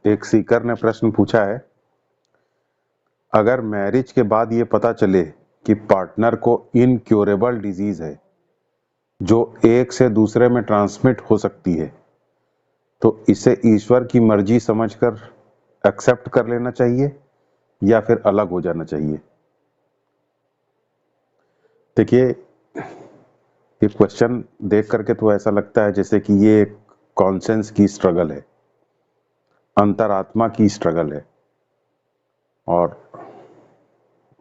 एक सीकर ने प्रश्न पूछा है, अगर मैरिज के बाद ये पता चले कि पार्टनर को इनक्योरेबल डिजीज है जो एक से दूसरे में ट्रांसमिट हो सकती है, तो इसे ईश्वर की मर्जी समझकर एक्सेप्ट कर लेना चाहिए या फिर अलग हो जाना चाहिए? देखिए, ये क्वेश्चन देख करके तो ऐसा लगता है जैसे कि ये कॉन्सेंस की स्ट्रगल है, अंतरात्मा की स्ट्रगल है। और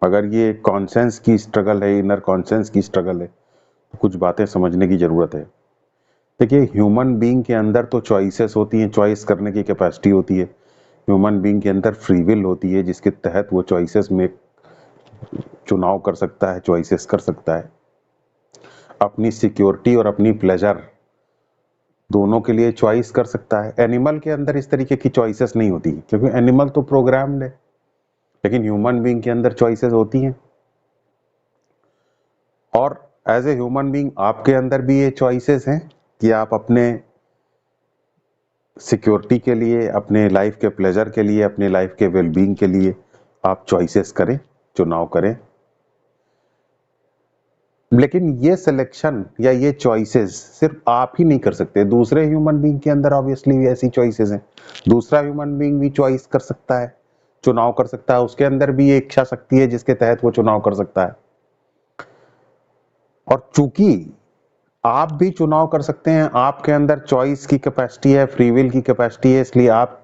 अगर ये कॉन्सेंस की स्ट्रगल है, इनर कॉन्सेंस की स्ट्रगल है, तो कुछ बातें समझने की जरूरत है। देखिए, ह्यूमन बीइंग के अंदर तो चॉइसेस होती हैं, चॉइस करने की कैपेसिटी होती है। ह्यूमन बीइंग के अंदर फ्री विल होती है, जिसके तहत वो चॉइसेस में चुनाव कर सकता है, चॉइसेस कर सकता है। अपनी सिक्योरिटी और अपनी प्लेजर दोनों के लिए चॉइस कर सकता है। एनिमल के अंदर इस तरीके की चॉइसेस नहीं होती, क्योंकि एनिमल तो प्रोग्राम्ड है, लेकिन ह्यूमन बीइंग के अंदर चॉइसेस होती हैं। और एज ए ह्यूमन बीइंग आपके अंदर भी ये चॉइसेस हैं कि आप अपने सिक्योरिटी के लिए, अपने लाइफ के प्लेजर के लिए, अपने लाइफ के वेलबींग के लिए आप चॉइसेस करें, चुनाव करें। लेकिन ये सिलेक्शन या ये चॉइसेस सिर्फ आप ही नहीं कर सकते, दूसरे ह्यूमन बीइंग के अंदर ऑब्वियसली ऐसी चॉइसेस हैं। दूसरा ह्यूमन बीइंग भी चॉइस कर सकता है, चुनाव कर सकता है, उसके अंदर भी ये इच्छा शक्ति है जिसके तहत वो चुनाव कर सकता है। और चूंकि आप भी चुनाव कर सकते हैं, आपके अंदर चॉइस की कैपेसिटी है, फ्री विल की कैपेसिटी है, इसलिए आप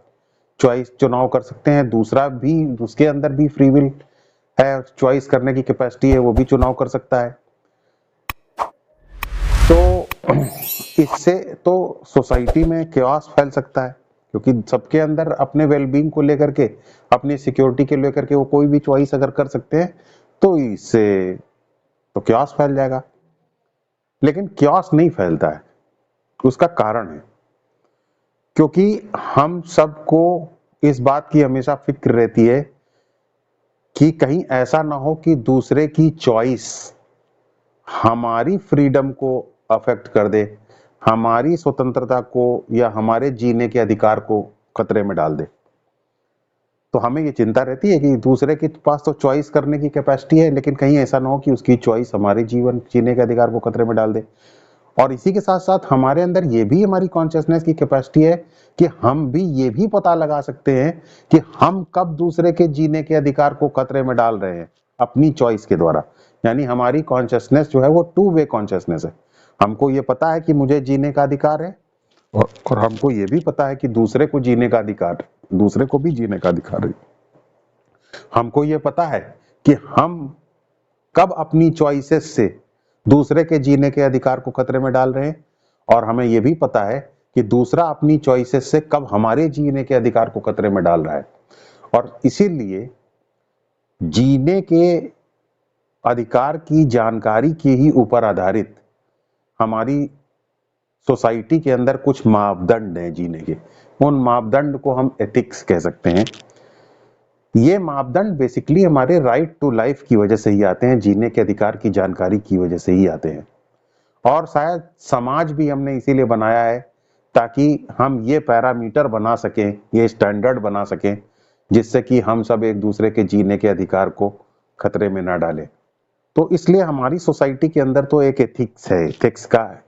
चुनाव कर सकते हैं। दूसरा भी, उसके अंदर भी फ्री विल है, चॉइस करने की कैपेसिटी है, वो भी चुनाव कर सकता है। तो इससे तो सोसाइटी में केओस फैल सकता है, क्योंकि सबके अंदर अपने वेलबींग को लेकर के, अपनी सिक्योरिटी के लेकर के वो कोई भी चॉइस अगर कर सकते हैं, तो इससे तो केओस फैल जाएगा। लेकिन केओस नहीं फैलता है, उसका कारण है क्योंकि हम सबको इस बात की हमेशा फिक्र रहती है कि कहीं ऐसा ना हो कि दूसरे की चॉइस हमारी फ्रीडम को अफेक्ट कर दे, हमारी स्वतंत्रता को या हमारे जीने के अधिकार को खतरे में डाल दे। तो हमें ये चिंता रहती है कि दूसरे के पास तो चॉइस करने की कैपेसिटी है, लेकिन कहीं ऐसा ना हो कि उसकी चॉइस हमारे जीवन जीने के अधिकार को खतरे में डाल दे। और इसी के साथ साथ हमारे अंदर ये भी हमारी कॉन्शियसनेस की कैपेसिटी है कि हम भी ये भी पता लगा सकते हैं कि हम कब दूसरे के जीने के अधिकार को खतरे में डाल रहे हैं अपनी चॉइस के द्वारा। यानी हमारी कॉन्शियसनेस जो है वो टू वे कॉन्शियसनेस है। हमको ये पता है कि मुझे जीने का अधिकार है, और हमको ये भी पता है कि दूसरे को जीने का अधिकार, दूसरे को भी जीने का अधिकार है। हमको ये पता है कि हम कब अपनी चॉइसेस से दूसरे के जीने के अधिकार को खतरे में डाल रहे हैं, और हमें यह भी पता है कि दूसरा अपनी चॉइसेस से कब हमारे जीने के अधिकार को खतरे में डाल रहा है। और इसीलिए जीने के अधिकार की जानकारी के ही ऊपर आधारित हमारी सोसाइटी के अंदर कुछ मापदंड हैं जीने के। उन मापदंड को हम एथिक्स कह सकते हैं। ये मापदंड बेसिकली हमारे राइट टू लाइफ की वजह से ही आते हैं, जीने के अधिकार की जानकारी की वजह से ही आते हैं। और शायद समाज भी हमने इसीलिए बनाया है ताकि हम ये पैरामीटर बना सकें, ये स्टैंडर्ड बना सकें, जिससे कि हम सब एक दूसरे के जीने के अधिकार को खतरे में ना डालें। तो इसलिए हमारी सोसाइटी के अंदर तो एक एथिक्स है, एथिक्स का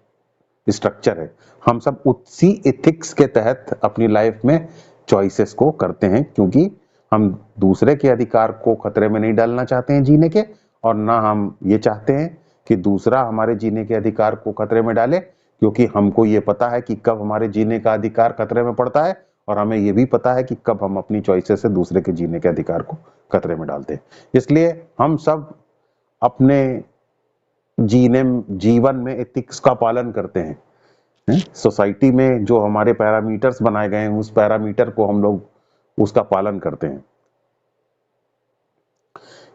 स्ट्रक्चर है। हम सब उसी एथिक्स के तहत अपनी लाइफ में चॉइसेस को करते हैं, क्योंकि हम दूसरे के अधिकार को खतरे में नहीं डालना चाहते हैं जीने के, और ना हम ये चाहते हैं कि दूसरा हमारे जीने के अधिकार को खतरे में डाले, क्योंकि हमको ये पता है कि कब हमारे जीने का अधिकार खतरे में पड़ता है, और हमें ये भी पता है कि कब हम अपनी चॉइसेस से दूसरे के जीने के अधिकार को खतरे में डालते हैं। इसलिए हम सब अपने जीवन में एथिक्स का पालन करते हैं। सोसाइटी में जो हमारे पैरामीटर्स बनाए गए हैं, उस पैरामीटर को हम लोग उसका पालन करते हैं।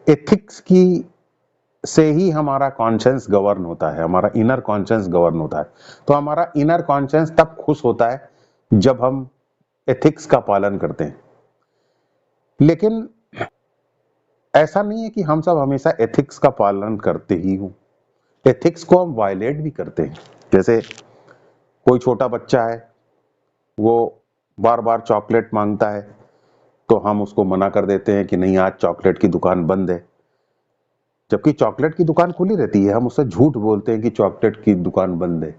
एथिक्स की से ही हमारा कॉन्शियस गवर्न होता है, हमारा इनर कॉन्शियस गवर्न होता है। तो हमारा इनर कॉन्शियस तब खुश होता है जब हम एथिक्स का पालन करते हैं। लेकिन ऐसा नहीं है कि हम सब हमेशा एथिक्स का पालन करते ही हों। एथिक्स को हम वायलेट भी करते हैं। जैसे कोई छोटा बच्चा है, वो बार बार चॉकलेट मांगता है तो हम उसको मना कर देते हैं कि नहीं, आज चॉकलेट की दुकान बंद है, जबकि चॉकलेट की दुकान खुली रहती है। हम उससे झूठ बोलते हैं कि चॉकलेट की दुकान बंद है।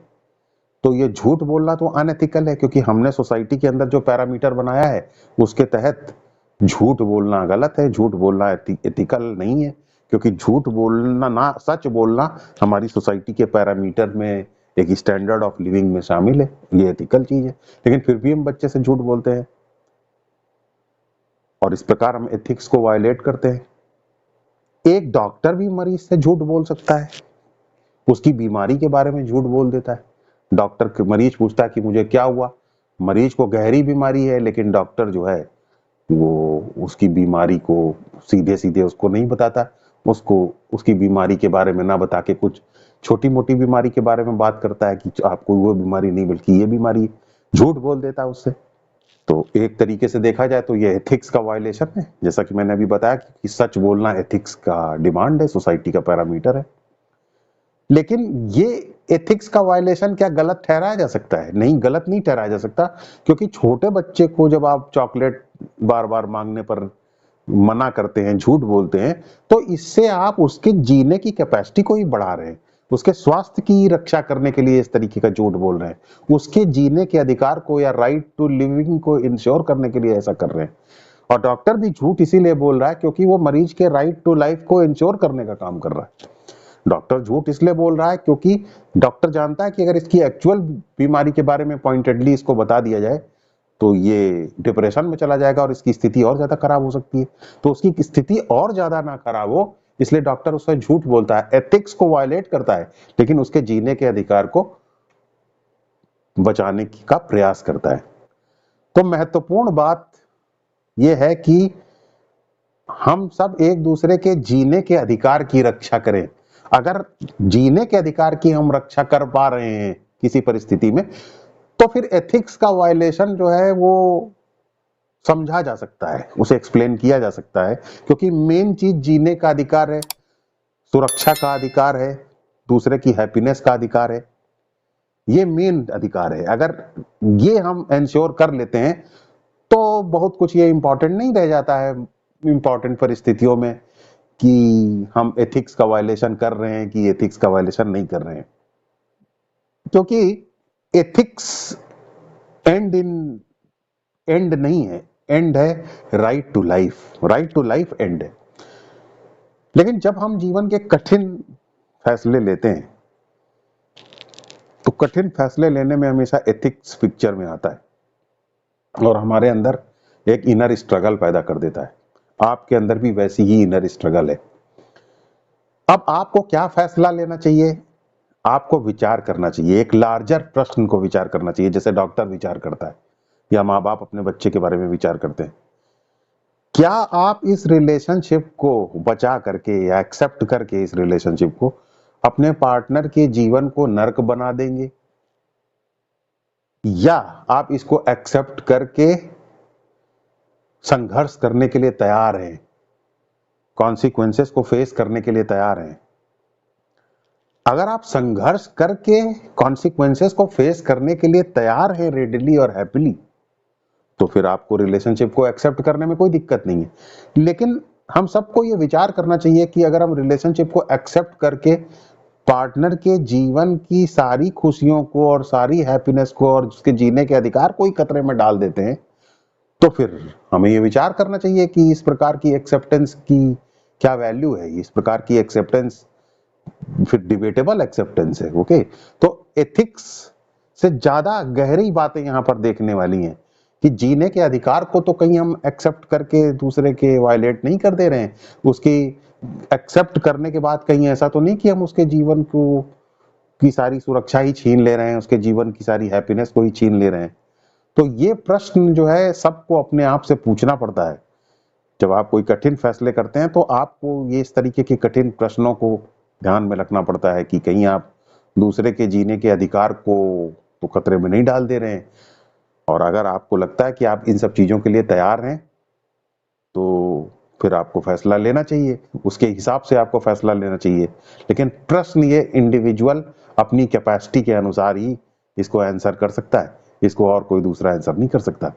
तो ये झूठ बोलना तो अनएथिकल है, क्योंकि हमने सोसाइटी के अंदर जो पैरामीटर बनाया है उसके तहत झूठ बोलना गलत है, झूठ बोलना एथिकल नहीं है। क्योंकि झूठ बोलना, ना सच बोलना, हमारी सोसाइटी के पैरामीटर में एक स्टैंडर्ड ऑफ लिविंग में शामिल है, ये एथिकल चीज है। लेकिन फिर भी हम बच्चे से झूठ बोलते हैं और इस प्रकार हम एथिक्स को वायलेट करते हैं। एक डॉक्टर भी मरीज से झूठ बोल सकता है, उसकी बीमारी के बारे में झूठ बोल देता है। डॉक्टर, मरीज पूछता है कि मुझे क्या हुआ, मरीज को गहरी बीमारी है, लेकिन डॉक्टर जो है वो उसकी बीमारी को सीधे सीधे उसको नहीं बताता, उसको उसकी बीमारी के बारे में ना बता के कुछ छोटी मोटी बीमारी के बारे में बात करता है कि आपको वो बीमारी नहीं बल्कि ये बीमारी है, झूठ बोल देता है उससे। तो एक तरीके से देखा जाए तो ये एथिक्स का वायलेशन है, जैसा कि मैंने अभी बताया कि सच बोलना एथिक्स का डिमांड है, सोसाइटी का पैरामीटर है। लेकिन ये एथिक्स का वायलेशन क्या गलत ठहराया जा सकता है? नहीं, गलत नहीं ठहराया जा सकता, क्योंकि छोटे बच्चे को जब आप चॉकलेट बार बार मांगने पर मना करते हैं, झूठ बोलते हैं, तो इससे आप उसके जीने की कैपेसिटी को ही बढ़ा रहे हैं, उसके स्वास्थ्य की रक्षा करने के लिए इस तरीके का झूठ बोल रहे हैं, उसके जीने के अधिकार को या राइट टू लिविंग को इंश्योर करने के लिए ऐसा कर रहे हैं। और डॉक्टर भी झूठ इसीलिए बोल रहा है क्योंकि वो मरीज के राइट टू लाइफ को इंश्योर करने का काम कर रहा है। डॉक्टर झूठ इसलिए बोल रहा है क्योंकि डॉक्टर जानता है कि अगर इसकी एक्चुअल बीमारी के बारे में पॉइंटेडली इसको बता दिया जाए तो ये डिप्रेशन में चला जाएगा और इसकी स्थिति और ज्यादा खराब हो सकती है। तो उसकी स्थिति और ज्यादा ना खराब हो, इसलिए डॉक्टर उससे झूठ बोलता है, एथिक्स को वायलेट करता है, लेकिन उसके जीने के अधिकार को बचाने का प्रयास करता है। तो महत्वपूर्ण बात यह है कि हम सब एक दूसरे के जीने के अधिकार की रक्षा करें। अगर जीने के अधिकार की हम रक्षा कर पा रहे हैं किसी परिस्थिति में, तो फिर एथिक्स का वायलेशन जो है वो समझा जा सकता है, उसे एक्सप्लेन किया जा सकता है, क्योंकि मेन चीज जीने का अधिकार है, सुरक्षा का अधिकार है, दूसरे की हैप्पीनेस का अधिकार है, ये मेन अधिकार है। अगर ये हम इंश्योर कर लेते हैं तो बहुत कुछ ये इंपॉर्टेंट नहीं रह जाता है इंपॉर्टेंट परिस्थितियों में कि हम एथिक्स का वायलेशन कर रहे हैं कि एथिक्स का वायलेशन नहीं कर रहे हैं। क्योंकि एथिक्स एंड नहीं है, एंड है right to life. Right to life end है। लेकिन जब हम जीवन के कठिन फैसले लेते हैं तो कठिन फैसले लेने में हमेशा एथिक्स पिक्चर में आता है और हमारे अंदर एक इनर स्ट्रगल पैदा कर देता है। आपके अंदर भी वैसी ही इनर स्ट्रगल है। अब आपको क्या फैसला लेना चाहिए? आपको विचार करना चाहिए, एक लार्जर प्रश्न को विचार करना चाहिए, जैसे डॉक्टर विचार करता है या माँ बाप अपने बच्चे के बारे में विचार करते हैं। क्या आप इस रिलेशनशिप को बचा करके या एक्सेप्ट करके इस रिलेशनशिप को अपने पार्टनर के जीवन को नर्क बना देंगे, या आप इसको एक्सेप्ट करके संघर्ष करने के लिए तैयार हैं, कॉन्सिक्वेंसेस को फेस करने के लिए तैयार हैं? अगर आप संघर्ष करके कॉन्सिक्वेंसेस को फेस करने के लिए तैयार हैं रेडिली और हैप्पीली, तो फिर आपको रिलेशनशिप को एक्सेप्ट करने में कोई दिक्कत नहीं है। लेकिन हम सबको ये विचार करना चाहिए कि अगर हम रिलेशनशिप को एक्सेप्ट करके पार्टनर के जीवन की सारी खुशियों को और सारी हैप्पीनेस को और उसके जीने के अधिकार को ही खतरे में डाल देते हैं, तो फिर हमें ये विचार करना चाहिए कि इस प्रकार की एक्सेप्टेंस की क्या वैल्यू है। इस प्रकार की एक्सेप्टेंस फिर डिबेटेबल एक्सेप्टेंस है। ओके, तो एथिक्स से ज्यादा गहरी बातें यहां पर देखने वाली हैं कि जीने के अधिकार को तो कहीं हम एक्सेप्ट करके दूसरे के वायलेट नहीं कर दे रहे हैं, उसकी एक्सेप्ट करने के बाद कहीं ऐसा तो नहीं कि हम उसके जीवन को की सारी सुरक्षा ही छीन ले रहे हैं, उसके जीवन की सारी हैप्पीनेस को ही छीन ले रहे हैं। तो ये प्रश्न जो है सबको अपने आप से पूछना पड़ता है। जब आप कोई कठिन फैसले करते हैं तो आपको ये इस तरीके के कठिन प्रश्नों को ध्यान में रखना पड़ता है कि कहीं आप दूसरे के जीने के अधिकार को तो खतरे में नहीं डाल दे रहे हैं। और अगर आपको लगता है कि आप इन सब चीजों के लिए तैयार हैं तो फिर आपको फैसला लेना चाहिए, उसके हिसाब से आपको फैसला लेना चाहिए। लेकिन प्रश्न ये इंडिविजुअल अपनी कैपेसिटी के अनुसार ही इसको आंसर कर सकता है, इसको और कोई दूसरा आंसर नहीं कर सकता।